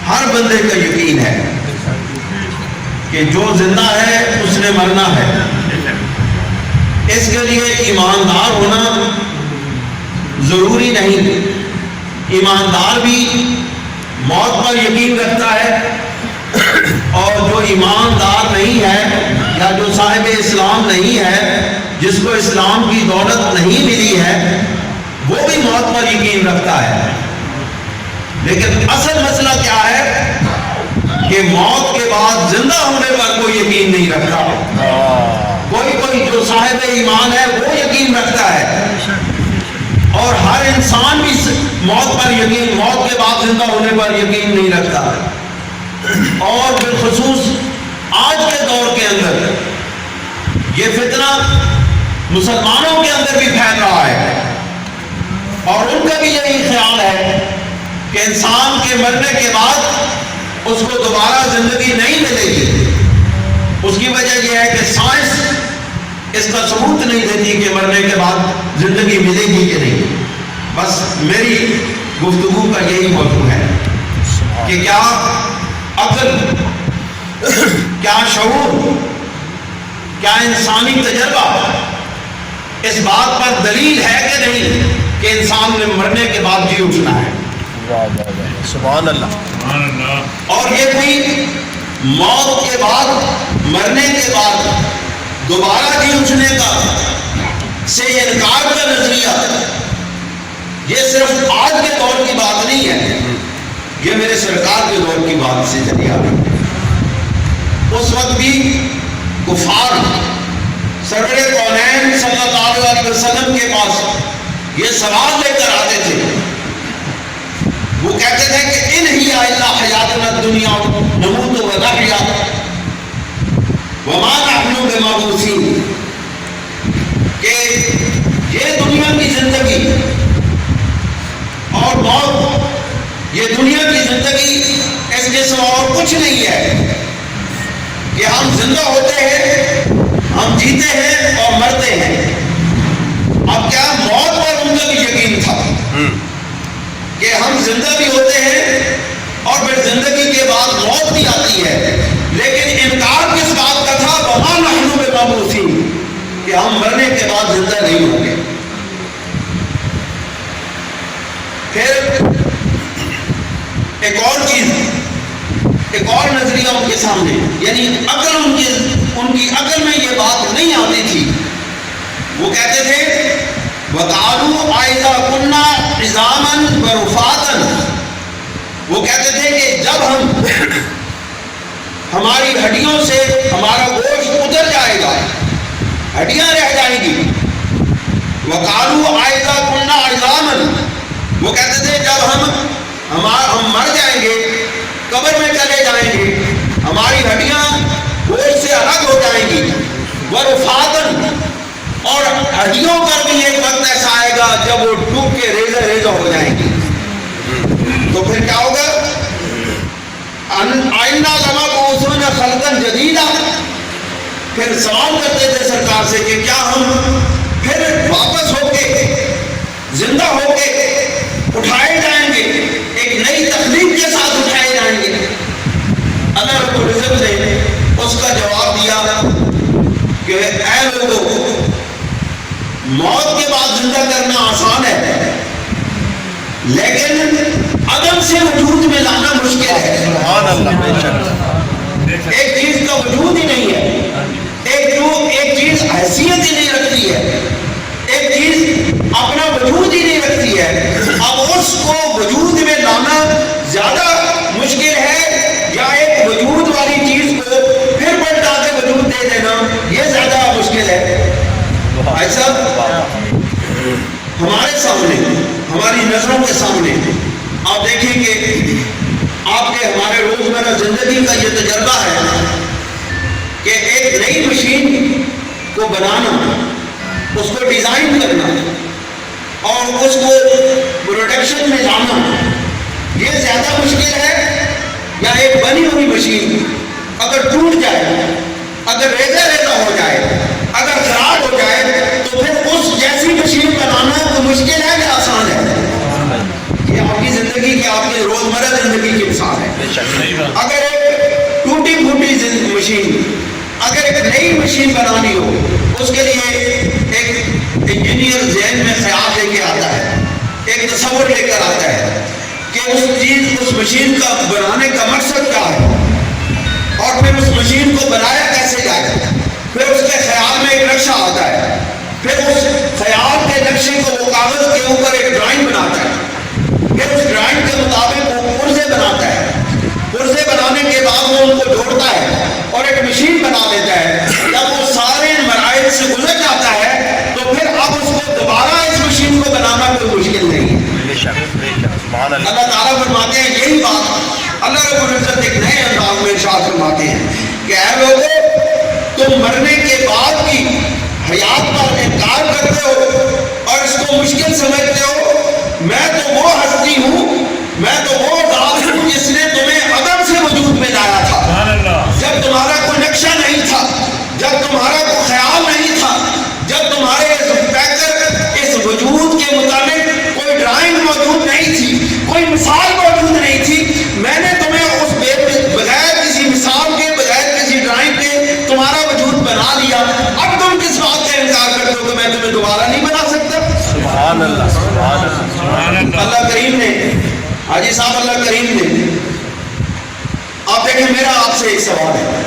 ہر بندے کا یقین ہے کہ جو زندہ ہے اس نے مرنا ہے. اس کے لیے ایماندار ہونا ضروری نہیں. ایماندار بھی موت پر یقین رکھتا ہے، اور جو ایماندار نہیں ہے یا جو صاحب اسلام نہیں ہے، جس کو اسلام کی دولت نہیں ملی ہے، وہ بھی موت پر یقین رکھتا ہے. لیکن اصل مسئلہ کیا ہے کہ موت کے بعد زندہ ہونے پر کوئی یقین نہیں رکھتا. کوئی جو صاحب ایمان ہے وہ یقین رکھتا ہے، اور ہر انسان بھی موت پر یقین، موت کے بعد زندہ ہونے پر یقین نہیں رکھتا. اور بالخصوص آج کے دور کے اندر یہ فتنہ مسلمانوں کے اندر بھی پھیل رہا ہے، اور ان کا بھی یہی خیال ہے کہ انسان کے مرنے کے بعد اس کو دوبارہ زندگی نہیں ملے گی. اس کی وجہ یہ ہے کہ سائنس اس کا ثبوت نہیں دیتی کہ مرنے کے بعد زندگی ملے گی کہ نہیں. بس میری گفتگو کا یہی موضوع ہے کہ کیا عقل، کیا شعور، کیا انسانی تجربہ اس بات پر دلیل ہے کہ نہیں کہ انسان نے مرنے کے بعد جی اٹھنا ہے. سبحان اللہ. اور یہ کوئی موت کے بعد، مرنے کے بعد دوبارہ جی اٹھنے کا سے انکار کا نظریہ، یہ صرف آج کے دور کی بات نہیں ہے، یہ میرے سرکار کے دور کی بات سے چلی آ رہی ہے. اس وقت بھی کفار سرور کونین صلی اللہ علیہ وسلم کے پاس یہ سوال لے کر آتے تھے. وہ کہتے تھے کہ ان ہی الا حیاتنا الدنیا نموت و نحیا وما نحن بمبعوثین، کہ یہ دنیا کی زندگی اور موت، یہ دنیا کی زندگی اس کے سوا اور کچھ نہیں ہے کہ ہم زندہ ہوتے ہیں، ہم جیتے ہیں اور مرتے ہیں. اب کیا موت پر ان کا بھی یقین تھا کہ ہم زندہ بھی ہوتے ہیں اور پھر زندگی کے بعد موت بھی آتی ہے، لیکن انکار کس بات کا تھا؟ وما نحن بمبعوثین، کہ ہم مرنے کے بعد زندہ نہیں ہوں گے. پھر ایک اور چیز، ایک اور نظریہ ان کے سامنے، یعنی عقل ان کی عقل میں یہ بات نہیں آتی تھی. وہ کہتے تھے وَقَالُوا أَإِذَا كُنَّا عِظَامًا وَرُفَاتًا، وہ کہتے تھے کہ جب ہماری ہڈیوں سے ہمارا گوشت اتر جائے گا، ہڈیاں رہ جائیں گی. وَقَالُوا أَإِذَا كُنَّا عِظَامًا، وہ کہتے تھے جب ہم مر جائیں گے، قبر میں چلے جائیں گے، ہماری ہڈیاں گوشت سے الگ ہو جائیں گی. وَرُفَاتًا، اور ہڈیوں پر بھی ایک وقت ایسا آئے گا جب وہ ٹوٹ کے ریزہ ریزہ ہو جائیں گی. تو پھر کیا ہوگا؟ آئندہ لمبعوثون خلقا جدیدا. پھر سوال کرتے تھے سرکار سے کہ کیا ہم پھر واپس ہو کے، زندہ ہو کے اٹھائے جائیں گے، ایک نئی تخلیق کے ساتھ اٹھائے جائیں گے؟ اللہ رب العزت نے اس کا جواب دیا کہ اے لوگوں، موت کے بعد زندہ کرنا آسان ہے، لیکن عدم سے وجود میں لانا مشکل ہے. سبحان اللہ. ایک چیز کا وجود ہی نہیں ہے، ایک چیز حیثیت ہی نہیں رکھتی ہے، ایک چیز اپنا وجود ہی نہیں رکھتی ہے. اب اس کو وجود میں لانا زیادہ مشکل ہے، یا ایک وجود والی چیز کو پھر پلٹا کے وجود دے دینا یہ زیادہ مشکل ہے. بھائی صاحب، ہمارے سامنے، ہماری نظروں کے سامنے آپ دیکھیں کہ آپ کے ہمارے روزمرہ زندگی کا یہ تجربہ ہے کہ ایک نئی مشین کو بنانا، اس کو ڈیزائن کرنا اور اس کو پروڈکشن میں لانا یہ زیادہ مشکل ہے، یا ایک بنی ہوئی مشین اگر ٹوٹ جائے، اگر ریزہ ریزہ ہو جائے، اگر خراب ہو جائے تو پھر اس جیسی مشین بنانا تو مشکل ہے کہ آسان ہے؟ یہ آپ کی زندگی زندگی کے آپ کی روزمرہ زندگی کی مثال ہے. بے شک. اگر ایک ٹوٹی پھوٹی مشین، اگر ایک نئی مشین بنانی ہو، اس کے لیے ایک انجینئر ذہن میں خیال لے کے آتا ہے، ایک تصور لے کر آتا ہے کہ اس مشین کا بنانے کا مقصد کیا ہے، اور پھر اس مشین کو بنایا کیسے جائے. پھر اس کے خیال میں ایک نقشہ آتا ہے، پھر اس خیال کے نقشے کو وہ کاغذ کے اوپر ایک ڈرائنگ بناتا ہے، پھر اس ڈرائنگ کے مطابق وہ پرزے بناتا ہے. پرزے بنانے کے بعد وہ ان کو جوڑتا ہے اور ایک مشین بنا دیتا ہے. جب وہ سارے مراحل سے گزر جاتا ہے تو پھر اب اس کو دوبارہ اس مشین کو بنانا کوئی مشکل نہیں ہے. اللہ تعالیٰ فرماتے ہیں یہی بات اللہ رب العزت ایک نئے انداز میں ارشاد فرماتے ہیں کہ اے لوگوں، تم مرنے کے بعد کی حیات پر انکار کرتے ہو اور اس کو مشکل سمجھتے ہو. میں تو وہ ہستی ہوں، میں تو وہ ذات ہوں جس نے تمہیں عدم سے وجود میں لایا تھا، جب تمہارا کوئی نقشہ نہیں تھا، جب تمہارا کوئی خیال نہیں تھا، جب تمہارے اس وجود کے مطابق کوئی ڈرائنگ موجود نہیں تھی، کوئی مثال موجود نہیں تھی. میں نے تمہیں اس بغیر کسی مثال کے، بغیر کسی ڈرائنگ کے تمہارا وجود بنا لیا. اب تم کس بات کا انکار کرتے ہو کہ میں تمہیں دوبارہ نہیں بنا سکتا؟ سبحان اللہ، سبحان اللہ. اللہ کریم نے، حاجی صاحب اللہ کریم نے، آپ دیکھیں میرا آپ سے ایک سوال ہے.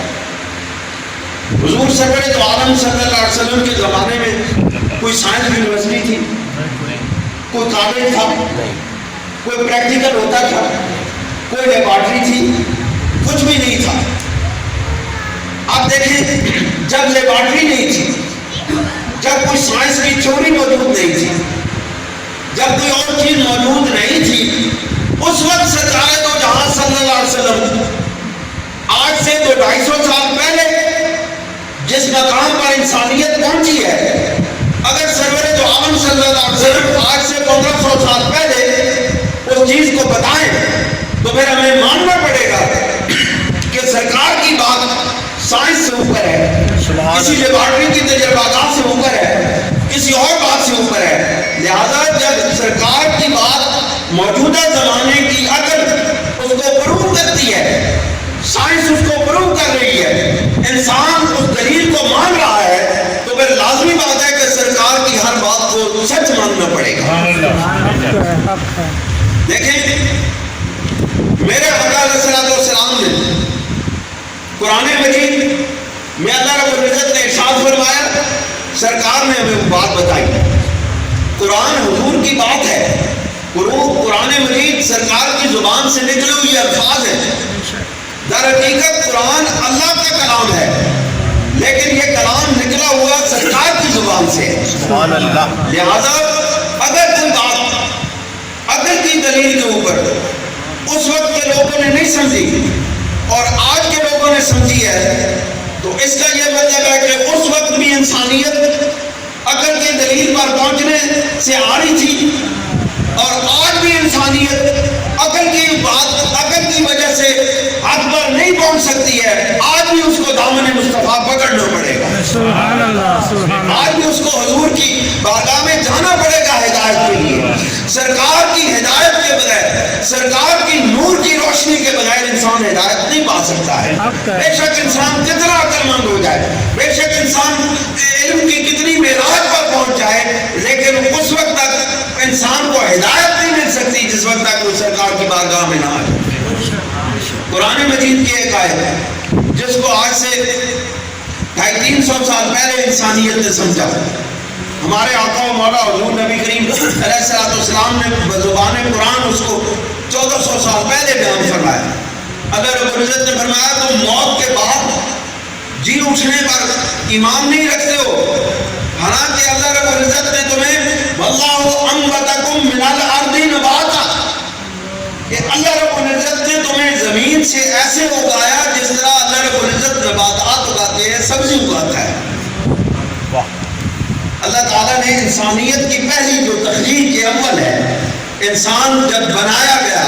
حضور سرور دو عالم صلی اللہ علیہ وسلم کے زمانے میں کوئی سائنس یونیورسٹی تھی، کوئی کالج تھا، کوئی پریکٹیکل ہوتا تھا، کوئی لیبارٹری تھی؟ کچھ بھی نہیں تھا. آپ دیکھیں جب لیبارٹری نہیں تھی، جب کوئی سائنس کی تھیوری موجود نہیں تھی، جب کوئی اور چیز موجود نہیں تھی، اس وقت سرکار دو جہاں صلی اللہ علیہ وسلم آج سے 250 سال پہلے جس مقام پر انسانیت پہنچی ہے، اگر سرور دو عالم صلی اللہ علیہ وسلم آج سے 1500 سال پہلے اس چیز کو بتائیں تو پھر ہمیں ماننا پڑے گا کہ سرکار کی بات سائنس سے اوپر ہے، کسی لیبارٹری کی تجربات سے اوپر ہے، کسی اور بات سے اوپر ہے. لہذا جب سرکار کی بات موجودہ زمانے کی عقل اس کو پروو کرتی ہے، سائنس اس کو پروو کر رہی ہے، انسان اس دلیل کو مان رہا ہے، تو پھر لازمی بات ہے کہ سرکار کی ہر بات کو سچ ماننا پڑے گا. دیکھیں میرے آقا علیہ الصلوۃ والسلام نے قرآن مجید میں اللہ رب العزت نے ارشاد فرمایا، سرکار نے ہمیں بات بتائی. قرآن حضور کی بات ہے، قرآن مجید سرکار کی زبان سے نکلے ہوئے الفاظ ہیں. در حقیقت قرآن اللہ کا کلام ہے، لیکن یہ کلام نکلا ہوا سرکار کی زبان سے ہے. سبحان اللہ. لہذا اگر کوئی بات عقل کی دلیل کے اوپر اس وقت کے لوگوں نے نہیں سمجھی اور آج کے لوگوں نے سمجھی ہے، تو اس کا یہ مطلب ہے کہ اس وقت بھی انسانیت عقل کی دلیل پر پہنچنے سے آ رہی تھی، اور آج بھی انسانیت عقل کی وجہ سے حد پر نہیں پہنچ سکتی ہے. آج بھی اس کو دامن مصطفیٰ پکڑنا پڑے گا. سبحان اللہ، سبحان اللہ. آج بھی اس کو حضور کی بارگاہ میں جانا پڑے گا ہدایت کے لیے. سرکار کی ہدایت کے بغیر، سرکار کی نور کی روشنی کے بغیر انسان ہدایت نہیں پا سکتا ہے. بے شک انسان کتنا عقل مند ہو جائے، بے شک انسان علم کی کتنی معراج پر پہنچ جائے، لیکن اس وقت تک انسان کو ہدایت نہیں مل سکتی جس وقت تک وہ سرکار کی بارگاہ میں نہ آئے. قرآن مجید کی ایک آیت ہے جس کو آج سے 250-300 سال پہلے انسانیت نے سمجھا. ہمارے آقا و مولا حضور نبی کریم علیہ الصلوۃ والسلام نے بزبان قرآن اس کو 1400 سال پہلے بیان فرمایا. اللہ رب العزت نے فرمایا تم موت کے بعد جی اٹھنے پر ایمان نہیں رکھتے ہو، حالانکہ اللہ رب العزت نے تمہیں واللہ انبتکم من الارض نباتا، کہ اللہ رب العزت نے تمہیں زمین سے ایسے اگایا جس طرح اللہ رب العزت نباتات اگاتے ہیں، سبزی اگاتا ہے. اللہ تعالیٰ نے انسانیت کی پہلی جو تخلیق اول ہے، انسان جب بنایا گیا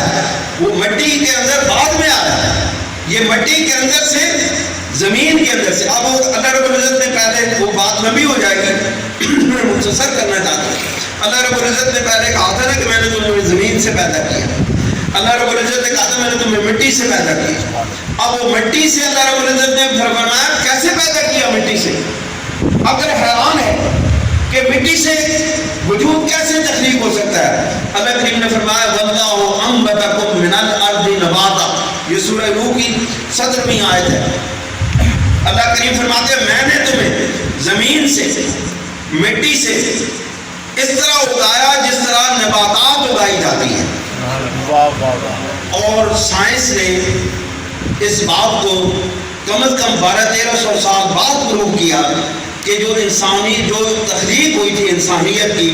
وہ مٹی کے اندر بعد میں آیا. یہ مٹی کے اندر سے، زمین کے اندر سے. اب اللہ رب العزت نے پہلے، وہ بات لمبی ہو جائے گی، میں مختصر کرنا چاہتا ہوں. اللہ رب العزت نے پہلے کہا تھا نا کہ میں نے تمہیں زمین سے پیدا کیا. اللہ رب العزت نے کہا تھا میں نے تمہیں مٹی سے پیدا کیا. اب وہ مٹی سے اللہ رب العزت نے فرمایا کیسے پیدا کیا مٹی سے؟ اگر حیران ہے کہ مٹی سے وجود کیسے تخلیق ہو سکتا ہے. اللہ کریم نے فرمایا واللہ انبتکم من الارض نباتا. یہ سورہ نوح کی 17ویں آیت ہے. اللہ کریم فرماتے ہیں میں نے تمہیں زمین سے مٹی سے اس طرح اگایا جس طرح نباتات اگائی جاتی ہیں. واہ واہ واہ. اور سائنس نے اس بات کو کم از کم 1200-1300 سال بعد پروو کیا کہ جو تخلیق ہوئی تھی انسانیت کی،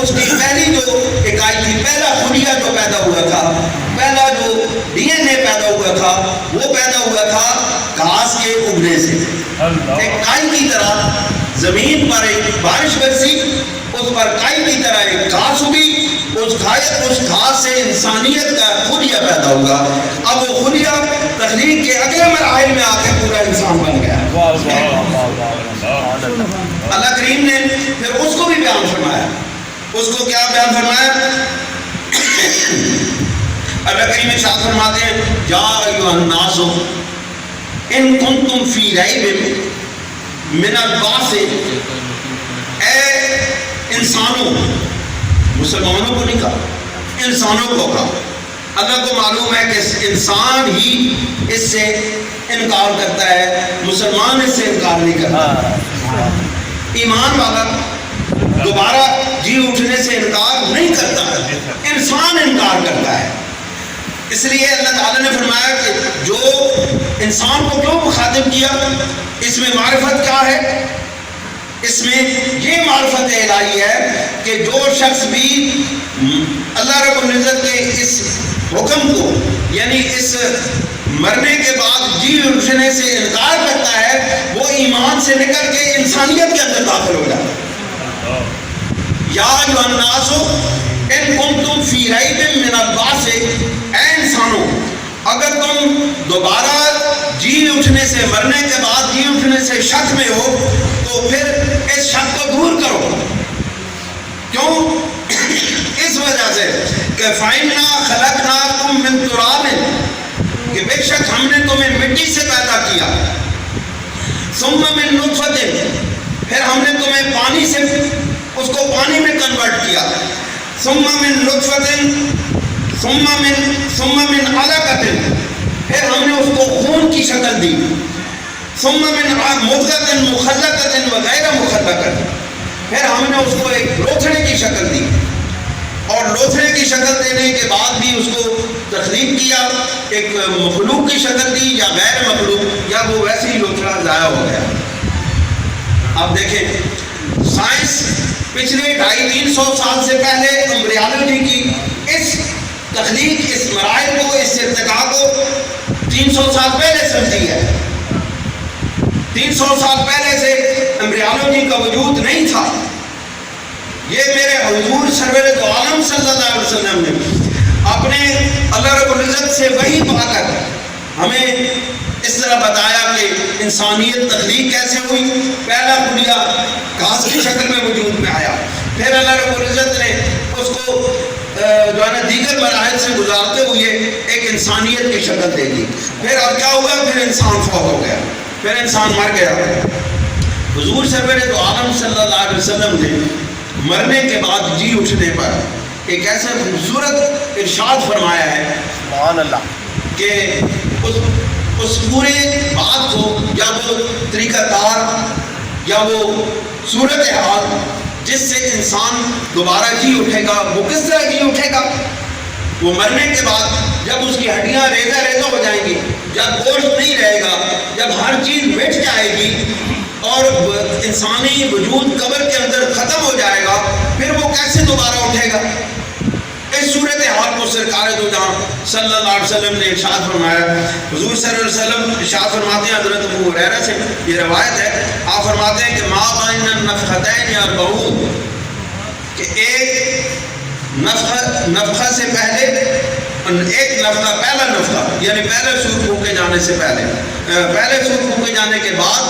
اس کی پہلی جو اکائی تھی، پہلا خلیہ جو پیدا ہوا تھا، پہلا جو ڈی این اے پیدا ہوا تھا، وہ پیدا ہوا تھا گھاس کے اگنے سے. ایک کائی کی طرح زمین پر ایک بارش برسی، اس پر کائی کی طرح ایک گھاس اگی، اس گھاس سے انسانیت کا خلیہ پیدا ہوگا. اب وہ خلیہ تخلیق کے اگلے مراحل میں آ کے پورا انسان بن گیا. اللہ کریم نے پھر اس کو بھی بیان فرمایا. اس کو کیا بیان فرمایا؟ اللہ کریم ارشاد فرماتے ہیں یا ایھا الناس ان کنتم فی ریب من البعث. اے انسانوں، مسلمانوں کو نہیں کہا، انسانوں کو کہا. اللہ کو معلوم ہے کہ انسان ہی اس سے انکار کرتا ہے، مسلمان اس سے انکار نہیں کرتا. ایمان والا دوبارہ جی اٹھنے سے انکار نہیں کرتا، انسان انکار کرتا ہے. اس لیے اللہ تعالیٰ نے فرمایا کہ جو انسان کو کیوں مخاطب کیا، اس میں معرفت کیا ہے؟ اس میں یہ معرفت الہی ہے کہ جو شخص بھی اللہ رب العزت کے اس حکم کو، یعنی اس مرنے کے بعد جی اٹھنے سے انکار کرتا ہے، وہ ایمان سے نکل کے انسانیت کے اندر داخل ہو جاتا ہے. یا ایھا الناس ان کنتم فی ریب من البعث. اے انسانوں، اگر تم دوبارہ جی اٹھنے سے، مرنے کے بعد جی اٹھنے سے شک میں ہو تو پھر اس شک کو دور کرو. کیوں؟ اس وجہ سے کہ فَإِنَّا خَلَقْنَاكُم مِّن تُرَابٍ، کہ بے شک ہم نے تمہیں مٹی سے پیدا کیا. ثُمَّ مِن نُطْفَةٍ، پھر ہم نے تمہیں پانی سے، اس کو پانی میں کنورٹ کیا. ثُمَّ مِن نُطْفَةٍ ثُمَّ مِن عَلَقَةٍ، پھر ہم نے اس کو خون کی شکل دی. ثُمَّ مِن مُضْغَةٍ مُخَلَّقَةٍ وَغَيْرَ مُخَلَّقَةٍ، پھر ہم نے اس کو ایک لوتھڑے کی شکل دی، اور لوتھڑے کی شکل دینے کے بعد بھی اس کو تخلیق کیا، ایک مخلوق کی شکل دی یا غیر مخلوق، یا وہ ویسے ہی لوتھڑا ضائع ہو گیا. اب دیکھیں سائنس پچھلے 250-300 سال سے پہلے ایمبریالوجی کی اس تخلیق، اس مراحل کو، اس ارتقاء کو 300 سال پہلے سمجھی ہے. 300 سال پہلے سے ایمبریالوجی کا وجود نہیں تھا. یہ میرے حضور سرور دو عالم صلی اللہ علیہ وسلم نے اپنے اللہ رب العزت سے وحی پا کر ہمیں اس طرح بتایا کہ انسانیت تخلیق کیسے ہوئی. پہلا خلیہ گھاس کی شکل میں وجود میں آیا، پھر اللہ رب العزت نے اس کو جو ہے نا دیگر مراحل سے گزارتے ہوئے ایک انسانیت کی شکل دے دی. پھر اب کیا ہوا؟ پھر انسان فوت ہو گیا، پھر انسان مر گیا. حضور سرور دو عالم صلی اللہ علیہ وسلم نے مرنے کے بعد جی اٹھنے پر ایک ایسا خوبصورت ارشاد فرمایا ہے سبحان اللہ، کہ اس پورے بات کو، یا وہ طریقہ کار یا وہ صورتحال جس سے انسان دوبارہ جی اٹھے گا، وہ کس طرح جی اٹھے گا؟ وہ مرنے کے بعد جب اس کی ہڈیاں ریزہ ریزہ ہو جائیں گی، جب گوشت نہیں رہے گا، جب ہر چیز مٹ جائے گی اور انسانی وجود قبر کے اندر ختم ہو جائے گا، پھر وہ کیسے دوبارہ اٹھے گا؟ اس صورتحال کو سرکار دو جہاں صلی اللہ علیہ وسلم نے ارشاد فرمایا. حضور صلی اللہ علیہ وسلم ارشاد فرماتے ہیں، حضرت ابو ہریرہ سے یہ روایت ہے، آپ فرماتے ہیں کہ ما بین النفختین اربعون، کہ ایک نفخہ سے پہلے، ایک نفخہ، پہلا نفخہ یعنی پہلے سور پھونکے جانے سے پہلے، پہلے سور پھونکے جانے کے بعد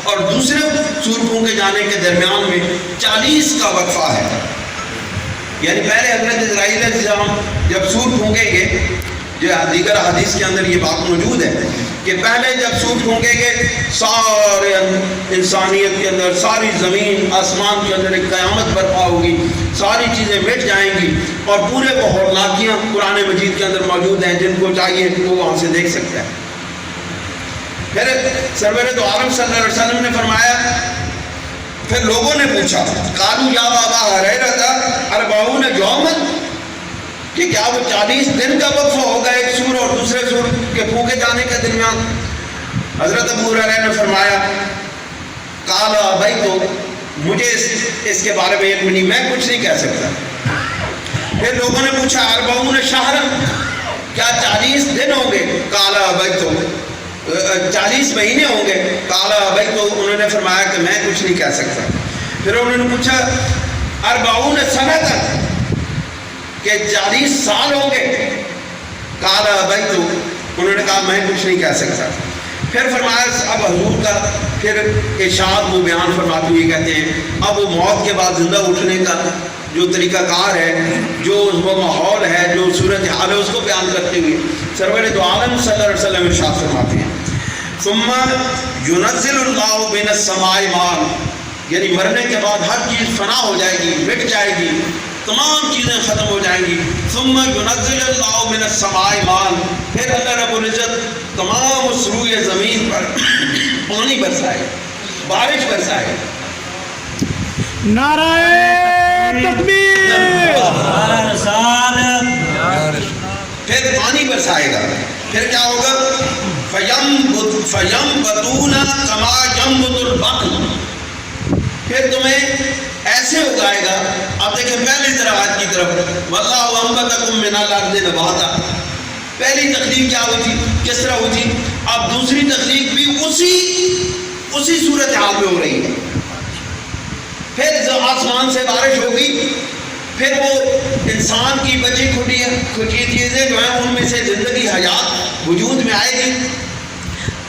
اور دوسرے سور پھونکے جانے کے درمیان میں 40 کا وقفہ ہے. یعنی پہلے حضرت اسرائیل علیہ السلام جب سور پھونکیں گے، جو دیگر حدیث کے اندر یہ بات موجود ہے کہ پہلے جب سور پھونکیں گے سارے انسانیت کے اندر، ساری زمین آسمان کے اندر ایک قیامت برپا ہوگی، ساری چیزیں مٹ جائیں گی، اور پورے وہ ہولناکیاں قرآن مجید کے اندر موجود ہیں، جن کو چاہیے وہ وہاں سے دیکھ سکتا ہے۔ پھر سرور دو عالم صلی اللہ علیہ وسلم نے فرمایا، پھر لوگوں نے پوچھا قالوا یا ابا ہریرہ اربعون یوما، کہ کیا وہ 40 دن کا وقفہ ہوگا ایک سور اور دوسرے سور کے پھونکے جانے کے درمیان؟ حضرت ابو ہریرہ نے فرمایا قال ابیت، مجھے اس کے بارے میں علم نہیں، میں کچھ نہیں کہہ سکتا۔ پھر لوگوں نے پوچھا اربعون شہرا، کیا 40 دن ہوں گے؟ قال ابیت، 40 مہینے ہوں گے؟ قال ابیت، انہوں نے فرمایا کہ میں کچھ نہیں کہہ سکتا۔ پھر انہوں نے پوچھا اربعون سنۃ، کہ 40 سال ہوں گے؟ قال ابیت، انہوں نے کہا میں کچھ نہیں کہہ سکتا۔ پھر فرمایا اب حضور کا پھر ارشاد وہ بیان فرماتے ہوئے کہتے ہیں اب وہ موت کے بعد زندہ اٹھنے کا جو طریقہ کار ہے، جو وہ ماحول ہے، جو صورت حال ہے، اس کو بیان کرتے ہوئے سرور دو عالم صلی اللہ علیہ وسلم ارشاد فرماتے ہیں ثم ينزل الله من السماء ماء، یعنی مرنے کے بعد ہر چیز فنا ہو جائے گی، مٹ جائے گی، تمام چیزیں ختم ہو جائیں گی۔ ثم ينزل الله من السماء ماء، پھر اللہ رب العزت تمام اس روئے زمین پر پانی برسائے، بارش برسائے۔ نعرہ تکبیر، پھر پانی برسائے گا، پھر کیا ہوگا؟ فَيَنبُتُونَ كَمَا يَنبُتُ الْبَقْلُ، پھر تمہیں ایسے اگائے گا۔ اب دیکھیں پہلی زراعت کی طرف، وَاللَّهُ أَنبَتَكُم مِّنَ الْأَرْضِ نَبَاتًا، پہلی تخلیق کیا ہوئی تھی، کس طرح ہوئی تھی؟ اب دوسری تخلیق بھی اسی صورت حال میں ہو رہی ہے۔ پھر آسمان سے بارش ہوگی، پھر وہ انسان کی بچی کھٹی چیزیں جو ہیں ان میں سے زندگی حیات وجود میں آئے گی۔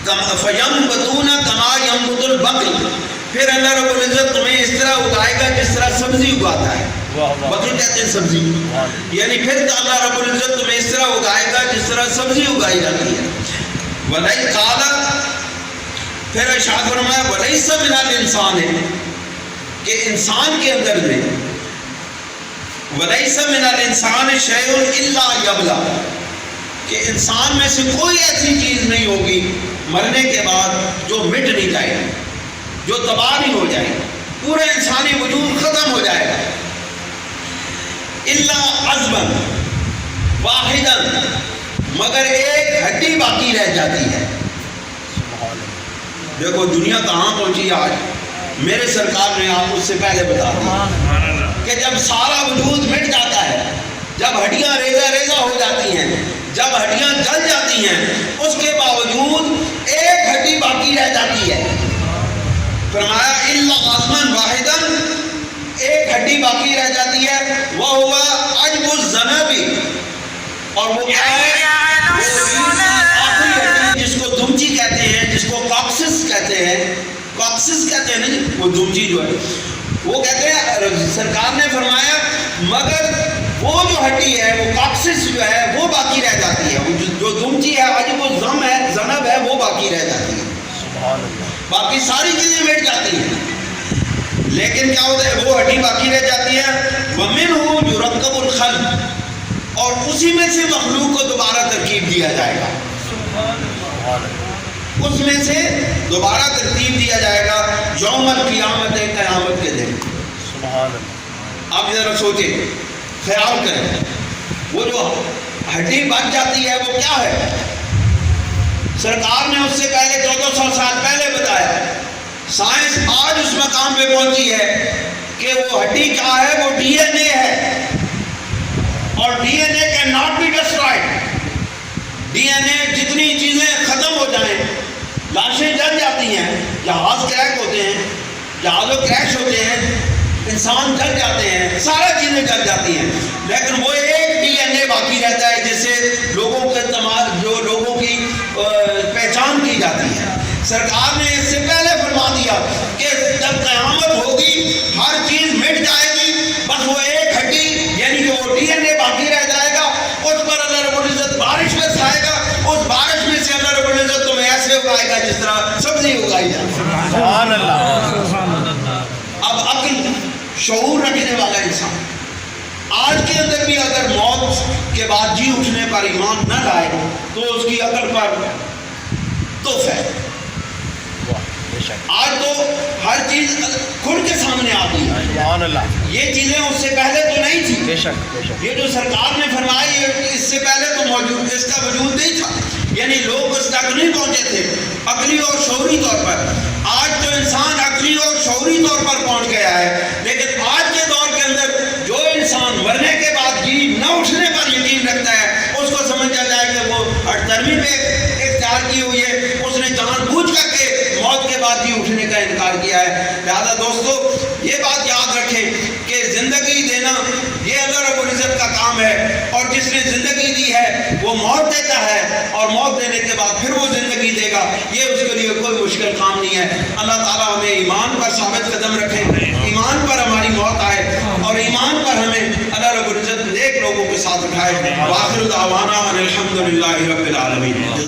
فَيَنبُتُونَ كَمَا يَنبُتُ الْبَقْلُ، پھر اللہ رب العزت تمہیں اس طرح اگائے گا جس طرح سبزی اگاتا ہے، بقل کہتے ہیں سبزی، یعنی پھر اللہ رب العزت تمہیں اس طرح اگائے گا جس طرح سبزی اگائی جاتی ہے۔ وَلَئِ قَالَ، پھر ارشاد فرمایا وَلَيْسَ مِنَ الْإِنسَانِ، کہ انسان کے اندر میں وَلَيْسَ مِنَ الْإِنسَانِ شَيْءٌ إِلَّا يَبْلَى، کہ انسان میں سے کوئی ایسی چیز نہیں ہوگی مرنے کے بعد جو مٹ نہیں جائے گی، جو تباہ نہیں ہو جائے گی، پورا انسانی وجود ختم ہو جائے گا۔ إِلَّا عَظْمًا وَاحِدًا، مگر ایک ہڈی باقی رہ جاتی ہے۔ دیکھو دنیا کہاں پہنچی آج، میرے سرکار نے آپ اس سے پہلے بتا دیا کہ جب سارا وجود مٹ جاتا ہے، جب ہڈیاں ریزہ ہو جاتی ہیں، جب ہڈیاں جل جاتی ہیں، اس کے باوجود ایک ہڈی باقی رہ جاتی ہے۔ فرمایا الا عظما واحدا، ایک ہڈی باقی رہ جاتی ہے، وہ ہوا عجب الذنب، اور وہ کیا ہے؟ آخری ہڈی جس کو دمچی کہتے ہیں، جس کو کاکسس کہتے ہیں، کاکسس کہتے ہیں نا، وہ دمچی جو ہے وہ کہتے ہیں، سرکار نے فرمایا مگر وہ جو ہڈی ہے، وہ کاکسس جو ہے وہ باقی رہ جاتی ہے، جو دمچی ہے، عجب الذنب ہے، ذنب ہے، وہ باقی رہ جاتی ہے، باقی ساری چیزیں مٹ جاتی ہیں، لیکن کیا ہوتا ہے؟ وہ ہڈی باقی رہ جاتی ہے۔ وَمِنْهُ يُرَكَّبُ الْخَلْقُ، اور اسی میں سے مخلوق کو دوبارہ ترکیب دیا جائے گا، اس میں سے دوبارہ ترتیب دیا جائے گا یوم القیامت، قیامت کے دن۔ آپ ذرا سوچیں، خیال کریں، وہ جو ہڈی بچ جاتی ہے وہ کیا ہے؟ سرکار نے اس سے پہلے 1400 سال پہلے بتایا، سائنس آج اس مقام پہ پہنچی ہے کہ وہ ہڈی کیا ہے؟ وہ ڈی این اے ہے، اور D N A can not be destroyed. D N A جتنی چیزیں ختم ہو جائیں، لاشیں جل جاتی ہیں، جہاز کریک ہوتے ہیں، جہازوں کریش ہوتے ہیں، انسان جل جاتے ہیں، سارا چیزیں جل جاتی ہیں، لیکن وہ ایک ڈی این اے باقی رہتا ہے جس سے لوگوں کے جو لوگوں کی پہچان کی جاتی ہے۔ سرکار نے اس سے پہلے فرما دیا کہ جب قیامت ہوگی ہر چیز مٹ جائے گی، بس وہ ایک ہڈی بارش برسائے گا، اس بارش میں سے اللہ رب العزت تمہیں ایسے اگائے گا جس طرح سبزی اگائی جاتی ہے۔ سبحان اللہ۔ اب عقل، شعور رکھنے والا انسان آج کے اندر بھی اگر موت کے بعد جی اٹھنے پر ایمان نہ لائے تو اس کی عقل پر توف ہے۔ بے شک، آج تو ہر چیز کھل کے سامنے آتی ہے، سبحان اللہ۔ یہ چیزیں اس سے پہلے تو نہیں تھی۔ بے شک، بے شک، یہ جو سرکار نے فرمائی اس سے پہلے تو موجود، اس کا وجود نہیں تھا، یعنی لوگ اس تک نہیں پہنچے تھے عقلی اور شعوری طور پر۔ آج تو انسان عقلی اور شعوری طور پر پہنچ گیا ہے، لیکن آج کے دور کے اندر جو انسان مرنے کے بعد جی نہ اٹھنے پر یقین رکھتا ہے اس کو سمجھا جائے کہ وہ اٹھترمی پہ اختیار کی ہوئی ہے، اس نے جان بوجھ کر کے موت کے بعد جی اٹھنے کا انکار کیا ہے۔ لہذا دوستو یہ بات یاد رکھیں کہ زندگی دینا یہ اللہ رب العزت کا کام ہے، اور جس نے زندگی دی ہے وہ موت دیتا ہے، اور موت دینے کے بعد پھر وہ زندگی دے گا، یہ اس کے لیے کوئی مشکل کام نہیں ہے۔ اللہ تعالیٰ ہمیں ایمان پر ثابت قدم رکھے، ایمان پر ہماری موت آئے، اور ایمان پر ہمیں اللہ رب العزت نیک لوگوں کے ساتھ اٹھائے۔ وآخر دعوانا ان الحمد للہ رب العالمین۔